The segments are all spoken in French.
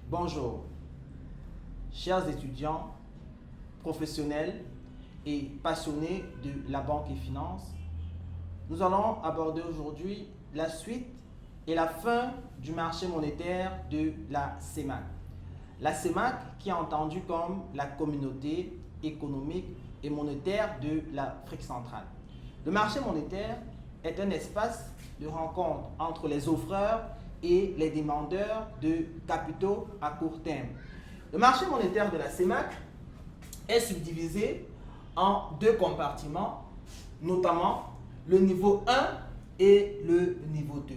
Bonjour, chers étudiants, professionnels et passionnés de la banque et finance. Nous allons aborder aujourd'hui la suite et la fin du marché monétaire de la CEMAC. La CEMAC qui est entendue comme la communauté économique et monétaire de l'Afrique centrale. Le marché monétaire est un espace de rencontre entre les offreurs et les demandeurs de capitaux à court terme. Le marché monétaire de la CEMAC est subdivisé en deux compartiments, notamment le niveau 1 et le niveau 2.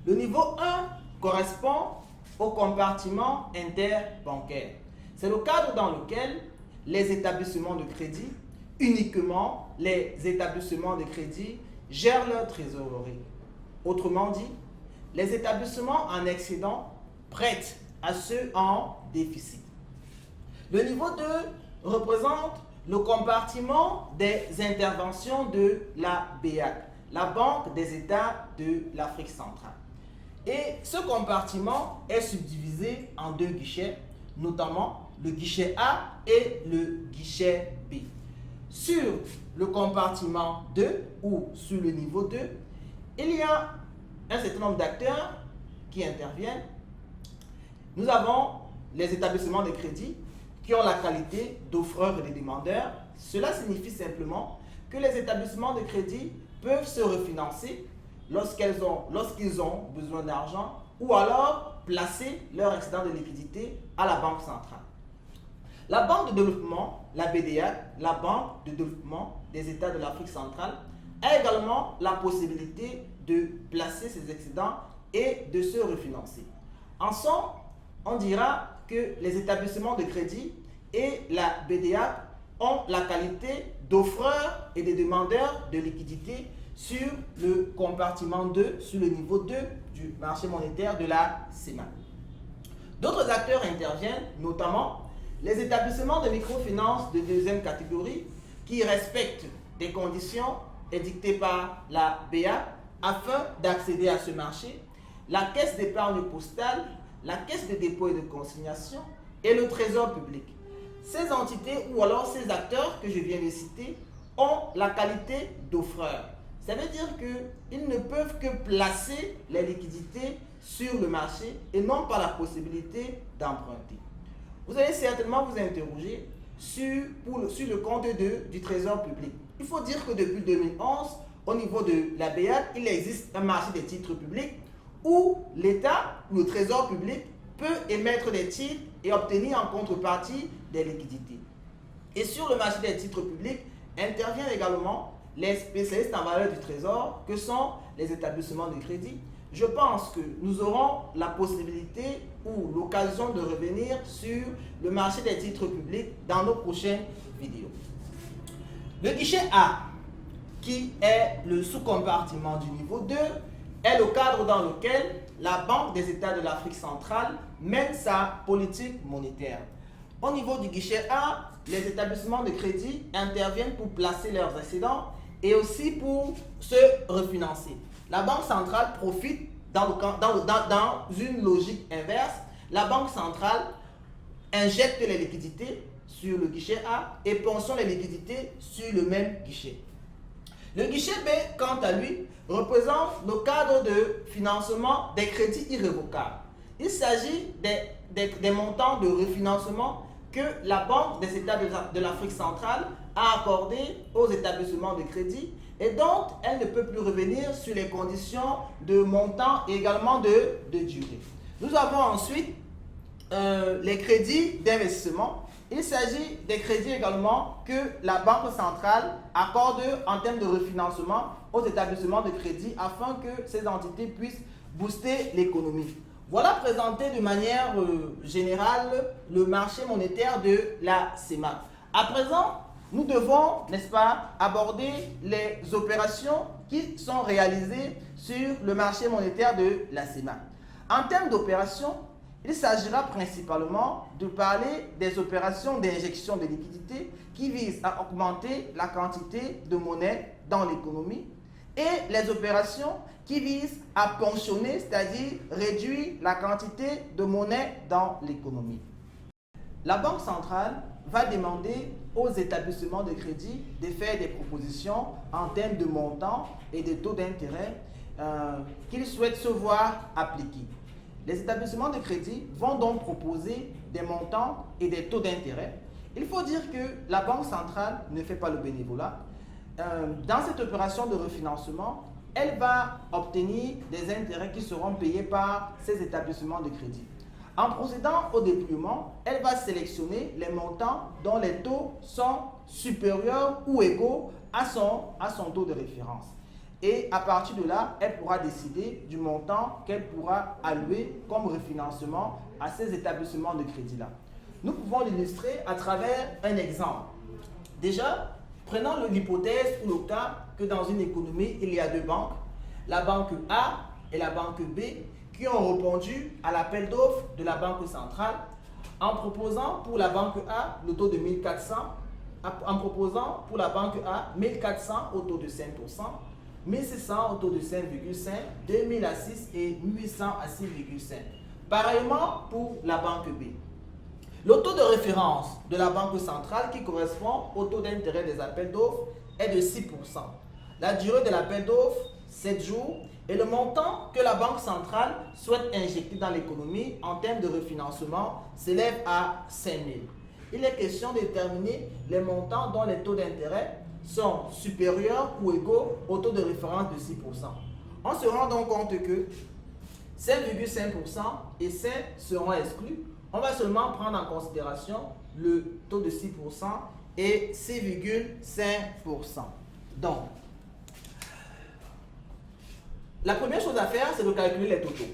Le niveau 1 correspond au compartiment interbancaire. C'est le cadre dans lequel les établissements de crédit, uniquement les établissements de crédit, gèrent leur trésorerie. Autrement dit, les établissements en excédent prêtent à ceux en déficit. Le niveau 2 représente le compartiment des interventions de la BEAC, la Banque des États de l'Afrique centrale. Et ce compartiment est subdivisé en deux guichets, notamment le guichet A et le guichet B. Sur le compartiment 2 ou sur le niveau 2, il y a un certain nombre d'acteurs qui interviennent. Nous avons les établissements de crédit qui ont la qualité d'offreurs et de demandeurs. Cela signifie simplement que les établissements de crédit peuvent se refinancer lorsqu'ils ont besoin d'argent ou alors placer leur excédent de liquidité à la Banque centrale. La Banque de développement, la BDA, la Banque de développement des États de l'Afrique centrale, a également la possibilité de placer ses excédents et de se refinancer. Ensemble, on dira que les établissements de crédit et la BDA ont la qualité d'offreurs et de demandeurs de liquidité sur le compartiment 2, sur le niveau 2 du marché monétaire de la CEMAC. D'autres acteurs interviennent, notamment les établissements de microfinance de deuxième catégorie qui respectent des conditions édictées par la BA afin d'accéder à ce marché, la caisse d'épargne postale, la caisse de dépôt et de consignation et le trésor public. Ces entités ou alors ces acteurs que je viens de citer ont la qualité d'offreurs. Ça veut dire qu'ils ne peuvent que placer les liquidités sur le marché et non pas la possibilité d'emprunter. Vous allez certainement vous interroger sur le compte 2 du Trésor public. Il faut dire que depuis 2011, au niveau de la BEAC, il existe un marché des titres publics où l'État, le Trésor public, peut émettre des titres et obtenir en contrepartie des liquidités. Et sur le marché des titres publics, interviennent également les spécialistes en valeur du Trésor, que sont les établissements de crédit. Je pense que nous aurons la possibilité ou l'occasion de revenir sur le marché des titres publics dans nos prochaines vidéos. Le guichet A, qui est le sous-compartiment du niveau 2, est le cadre dans lequel la Banque des États de l'Afrique centrale mène sa politique monétaire. Au niveau du guichet A, les établissements de crédit interviennent pour placer leurs excédents et aussi pour se refinancer. La Banque centrale profite dans une logique inverse. La Banque centrale injecte les liquidités sur le guichet A et ponctionne les liquidités sur le même guichet. Le guichet B, quant à lui, représente le cadre de financement des crédits irrévocables. Il s'agit des montants de refinancement que la Banque des États de l'Afrique centrale a accordés aux établissements de crédit et dont elle ne peut plus revenir sur les conditions de montant et également de durée. Nous avons ensuite les crédits d'investissement. Il s'agit des crédits également que la Banque centrale accorde en termes de refinancement aux établissements de crédit afin que ces entités puissent booster l'économie. Voilà présenté de manière générale le marché monétaire de la CEMAC. À présent, nous devons, n'est-ce pas, aborder les opérations qui sont réalisées sur le marché monétaire de la CEMAC. En termes d'opérations, il s'agira principalement de parler des opérations d'injection de liquidités qui visent à augmenter la quantité de monnaie dans l'économie et les opérations qui visent à ponctionner, c'est-à-dire réduire la quantité de monnaie dans l'économie. La Banque centrale va demander aux établissements de crédit de faire des propositions en termes de montant et de taux d'intérêt qu'ils souhaitent se voir appliquer. Les établissements de crédit vont donc proposer des montants et des taux d'intérêt. Il faut dire que la Banque centrale ne fait pas le bénévolat. Dans cette opération de refinancement, elle va obtenir des intérêts qui seront payés par ces établissements de crédit. En procédant au déploiement, elle va sélectionner les montants dont les taux sont supérieurs ou égaux à son taux de référence. Et à partir de là, elle pourra décider du montant qu'elle pourra allouer comme refinancement à ces établissements de crédit-là. Nous pouvons l'illustrer à travers un exemple. Déjà, prenons l'hypothèse ou le cas que dans une économie, il y a deux banques, la banque A et la banque B, qui ont répondu à l'appel d'offres de la Banque centrale en proposant pour la banque A le taux de 1400, en proposant pour la banque A 1400 au taux de 5%, 1600 au taux de 5,5, 2000 à 6 et 1800 à 6,5. Pareillement pour la banque B. Le taux de référence de la Banque centrale qui correspond au taux d'intérêt des appels d'offres est de 6%. La durée de l'appel d'offres, 7 jours, et le montant que la Banque centrale souhaite injecter dans l'économie en termes de refinancement s'élève à 5 000. Il est question de déterminer les montants dont les taux d'intérêt sont supérieurs ou égaux au taux de référence de 6%. On se rend donc compte que 5,5% et 5 seront exclus. On va seulement prendre en considération le taux de 6% et 6,5%. Donc, la première chose à faire, c'est de calculer les totaux.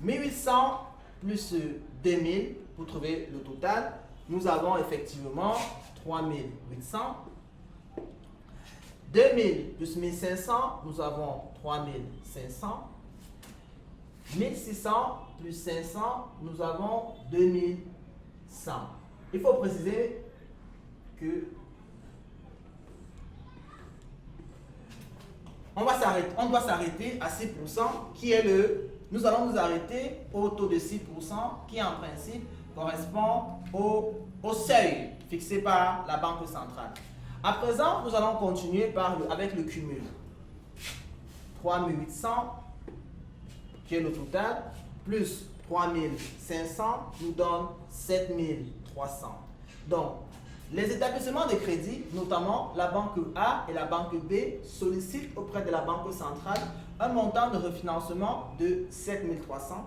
1800 plus 2000 pour trouver le total. Nous avons effectivement 3800. 2000 plus 1500, nous avons 3500. 1600 plus 500, nous avons 2100. Il faut préciser que on doit s'arrêter à 6% qui est nous allons nous arrêter au taux de 6% qui en principe correspond au seuil fixé par la Banque centrale. À présent, nous allons continuer avec le cumul. 3800 qui est le total, plus 3500 nous donne 7300. Donc, les établissements de crédit, notamment la banque A et la banque B, sollicitent auprès de la Banque centrale un montant de refinancement de 7300,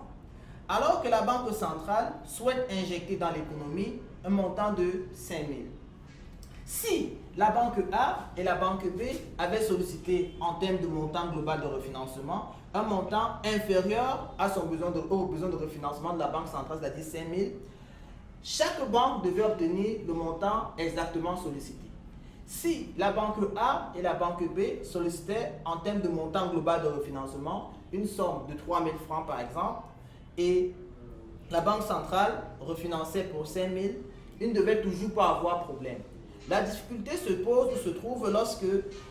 alors que la Banque centrale souhaite injecter dans l'économie un montant de 5000. Si la banque A et la banque B avaient sollicité en termes de montant global de refinancement un montant inférieur à au besoin de refinancement de la Banque centrale, c'est-à-dire 5000, chaque banque devait obtenir le montant exactement sollicité. Si la banque A et la banque B sollicitaient en termes de montant global de refinancement une somme de 3000 francs par exemple, et la Banque centrale refinançait pour 5000, il ne devait toujours pas avoir problème. La difficulté se pose ou se trouve lorsque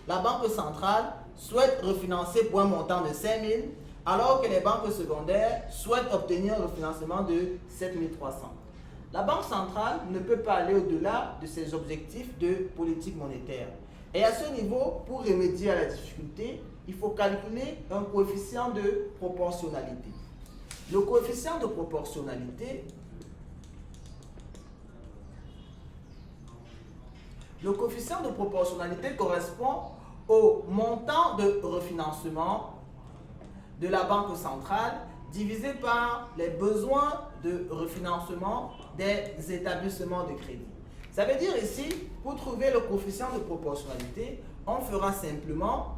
la Banque centrale souhaite refinancer pour un montant de 5000, alors que les banques secondaires souhaitent obtenir un refinancement de 7300. La Banque centrale ne peut pas aller au-delà de ses objectifs de politique monétaire. Et à ce niveau, pour remédier à la difficulté, il faut calculer un coefficient de proportionnalité. Le coefficient de proportionnalité correspond au montant de refinancement de la Banque centrale divisé par les besoins de refinancement des établissements de crédit. Ça veut dire ici, pour trouver le coefficient de proportionnalité, on fera simplement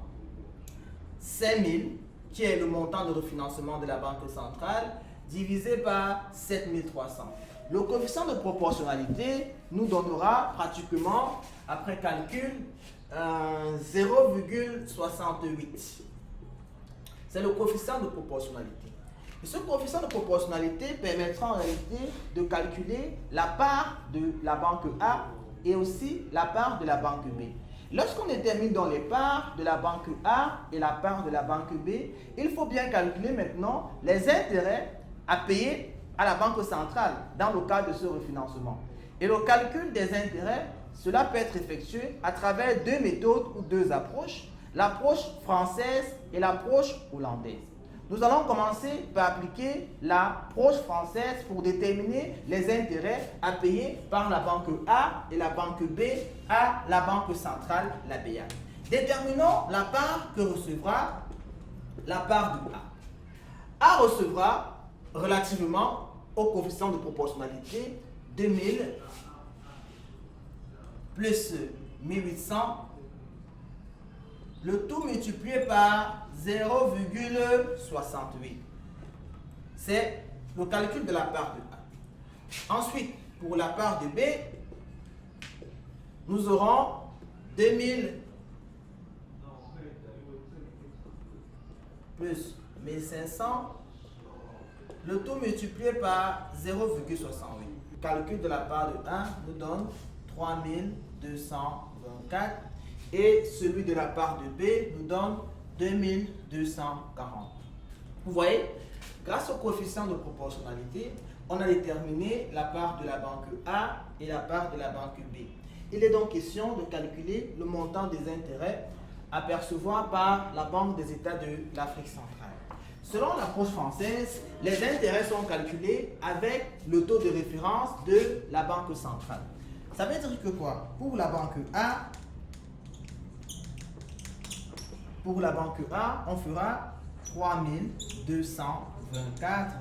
5000, qui est le montant de refinancement de la Banque centrale, divisé par 7300. Le coefficient de proportionnalité nous donnera pratiquement, après calcul, 0,68. C'est le coefficient de proportionnalité. Et ce coefficient de proportionnalité permettra en réalité de calculer la part de la banque A et aussi la part de la banque B. Lorsqu'on détermine dans les parts de la banque A et la part de la banque B, il faut bien calculer maintenant les intérêts à payer à la banque centrale dans le cadre de ce refinancement. Et le calcul des intérêts, cela peut être effectué à travers deux méthodes ou deux approches, l'approche française et l'approche hollandaise. Nous allons commencer par appliquer l'approche française pour déterminer les intérêts à payer par la banque A et la banque B à la banque centrale, la BA. Déterminons la part que recevra la part de A. A recevra relativement au coefficient de proportionnalité 2000 plus 1800, le tout multiplié par 0,68. C'est le calcul de la part de A. Ensuite, pour la part de B, nous aurons 2000 plus 1500, le tout multiplié par 0,68. Le calcul de la part de 1 nous donne 3224 et celui de la part de B nous donne 2240. Vous voyez, grâce au coefficient de proportionnalité, on a déterminé la part de la banque A et la part de la banque B. Il est donc question de calculer le montant des intérêts à percevoir par la Banque des États de l'Afrique centrale. Selon l'approche française, les intérêts sont calculés avec le taux de référence de la banque centrale. Ça veut dire que quoi? Pour la banque A, on fera 3224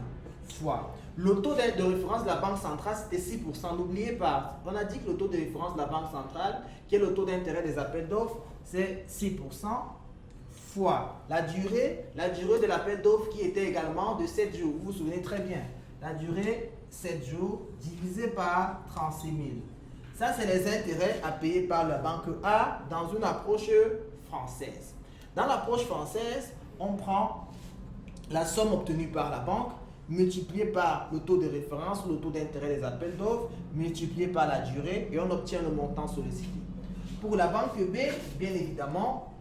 fois. Le taux de référence de la banque centrale, c'était 6%. N'oubliez pas, on a dit que le taux de référence de la banque centrale, qui est le taux d'intérêt des appels d'offres, c'est 6% fois la durée de l'appel d'offres qui était également de 7 jours. Vous vous souvenez très bien. La durée, 7 jours divisé par 36 000. Ça, c'est les intérêts à payer par la banque A dans une approche française. Dans l'approche française, on prend la somme obtenue par la banque multipliée par le taux de référence, le taux d'intérêt des appels d'offres, multiplié par la durée et on obtient le montant sollicité. Pour la banque B, bien évidemment,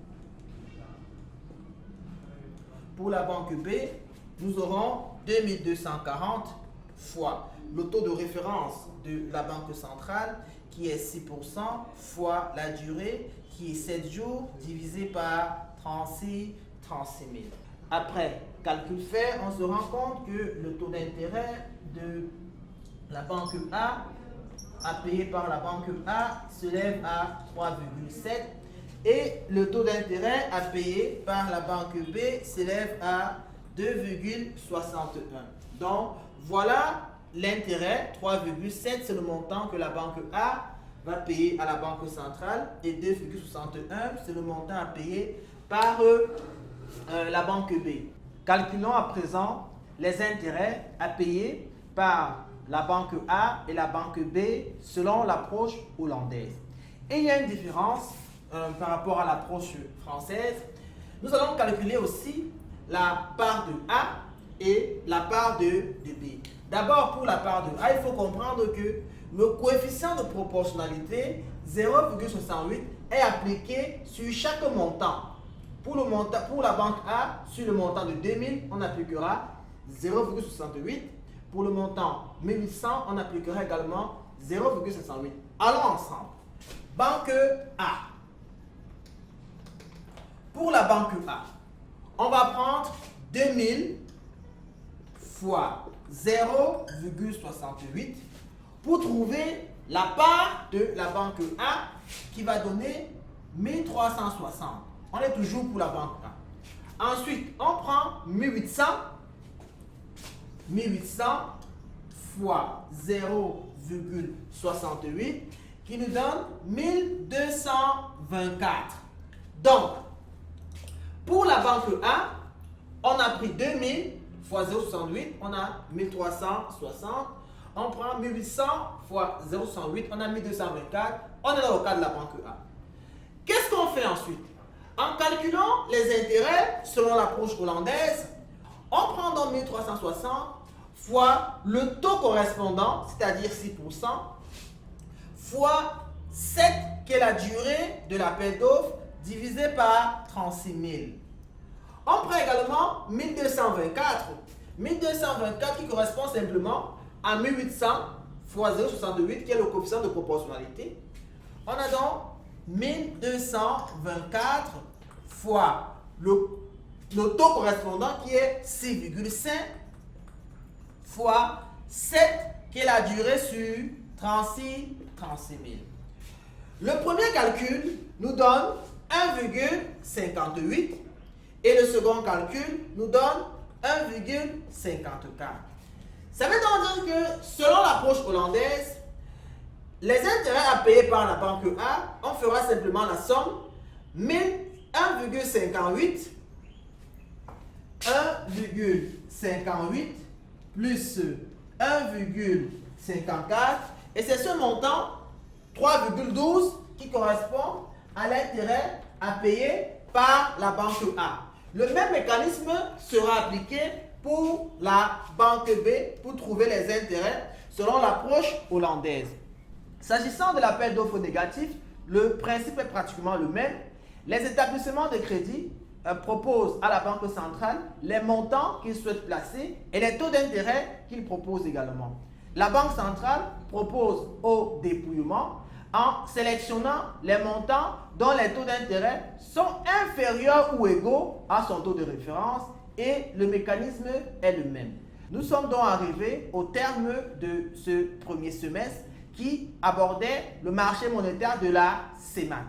pour la banque B, nous aurons 2240 fois le taux de référence de la banque centrale qui est 6% fois la durée qui est 7 jours divisé par 36 000. Après calcul fait, on se rend compte que le taux d'intérêt de la banque A à payer par la banque A s'élève à 3,7 et le taux d'intérêt à payer par la banque B s'élève à 2,61. Donc voilà l'intérêt, 3,7 c'est le montant que la banque A va payer à la banque centrale et 2,61 c'est le montant à payer par la banque B. Calculons à présent les intérêts à payer par la banque A et la banque B selon l'approche hollandaise. Et il y a une différence par rapport à l'approche française. Nous allons calculer aussi la part de A et la part de B. D'abord, pour la part de A, il faut comprendre que le coefficient de proportionnalité 0,68 est appliqué sur chaque montant. Pour la banque A, sur le montant de 2000, on appliquera 0,68. Pour le montant 1800, on appliquera également 0,68. Allons ensemble. Banque A. Pour la banque A, on va prendre 2000 fois 0,68 pour trouver la part de la banque A qui va donner 1360. On est toujours pour la banque A. Ensuite, on prend 1800 fois 0,68 qui nous donne 1224. Donc, pour la banque A, on a pris 2000 fois 0,68, on a 1360. On prend 1800 fois 0,68, on a 1224. On est dans le cas de la banque A. Qu'est-ce qu'on fait ensuite? En calculant les intérêts selon l'approche hollandaise, on prend donc 1360 fois le taux correspondant, c'est-à-dire 6%, fois 7 qui est la durée de l'appel d'offres divisé par 36 000. On prend également 1224. 1224 qui correspond simplement à 1800 fois 0,68 qui est le coefficient de proportionnalité. On a donc 1224 fois le taux correspondant qui est 6,5 fois 7 qui est la durée sur 36 000. Le premier calcul nous donne 1,58 et le second calcul nous donne 1,54. Ça veut donc dire que selon l'approche hollandaise, les intérêts à payer par la banque A, on fera simplement la somme 1,58 plus 1,54 et c'est ce montant 3,12 qui correspond à l'intérêt à payer par la banque A. Le même mécanisme sera appliqué pour la banque B pour trouver les intérêts selon l'approche hollandaise. S'agissant de l'appel d'offres négatif, le principe est pratiquement le même. Les établissements de crédit proposent à la Banque centrale les montants qu'ils souhaitent placer et les taux d'intérêt qu'ils proposent également. La Banque centrale propose au dépouillement en sélectionnant les montants dont les taux d'intérêt sont inférieurs ou égaux à son taux de référence et le mécanisme est le même. Nous sommes donc arrivés au terme de ce premier semestre qui abordait le marché monétaire de la CEMAC.